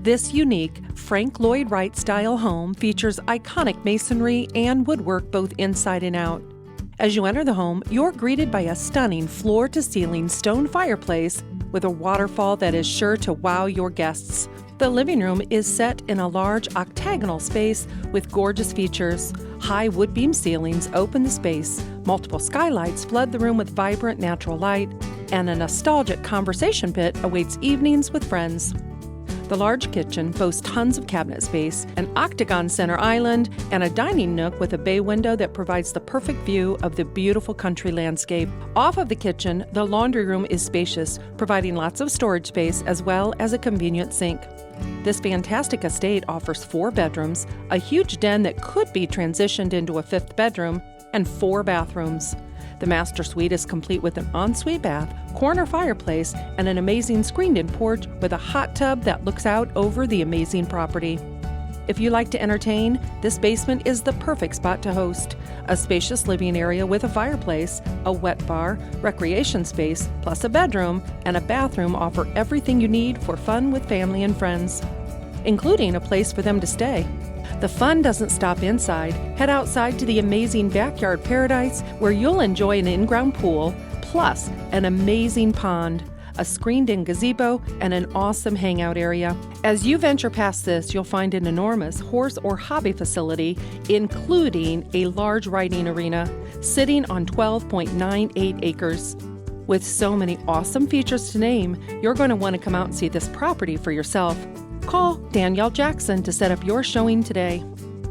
This unique Frank Lloyd Wright style home features iconic masonry and woodwork both inside and out. As you enter the home, you're greeted by a stunning floor-to-ceiling stone fireplace with a waterfall that is sure to wow your guests. The living room is set in a large octagonal space with gorgeous features. High wood beam ceilings open the space, multiple skylights flood the room with vibrant natural light, and a nostalgic conversation pit awaits evenings with friends. The large kitchen boasts tons of cabinet space, an octagon center island, and a dining nook with a bay window that provides the perfect view of the beautiful country landscape. Off of the kitchen, the laundry room is spacious, providing lots of storage space as well as a convenient sink. This fantastic estate offers 4 bedrooms, a huge den that could be transitioned into a 5th bedroom, and 4 bathrooms. The master suite is complete with an ensuite bath, corner fireplace, and an amazing screened-in porch with a hot tub that looks out over the amazing property. If you like to entertain, this basement is the perfect spot to host. A spacious living area with a fireplace, a wet bar, recreation space, plus a bedroom and a bathroom offer everything you need for fun with family and friends, including a place for them to stay. The fun doesn't stop inside. Head outside to the amazing backyard paradise where you'll enjoy an in-ground pool, plus an amazing pond, a screened-in gazebo, and an awesome hangout area. As you venture past this, you'll find an enormous horse or hobby facility, including a large riding arena, sitting on 12.98 acres. With so many awesome features to name, you're going to want to come out and see this property for yourself. Call Danielle Jackson to set up your showing today.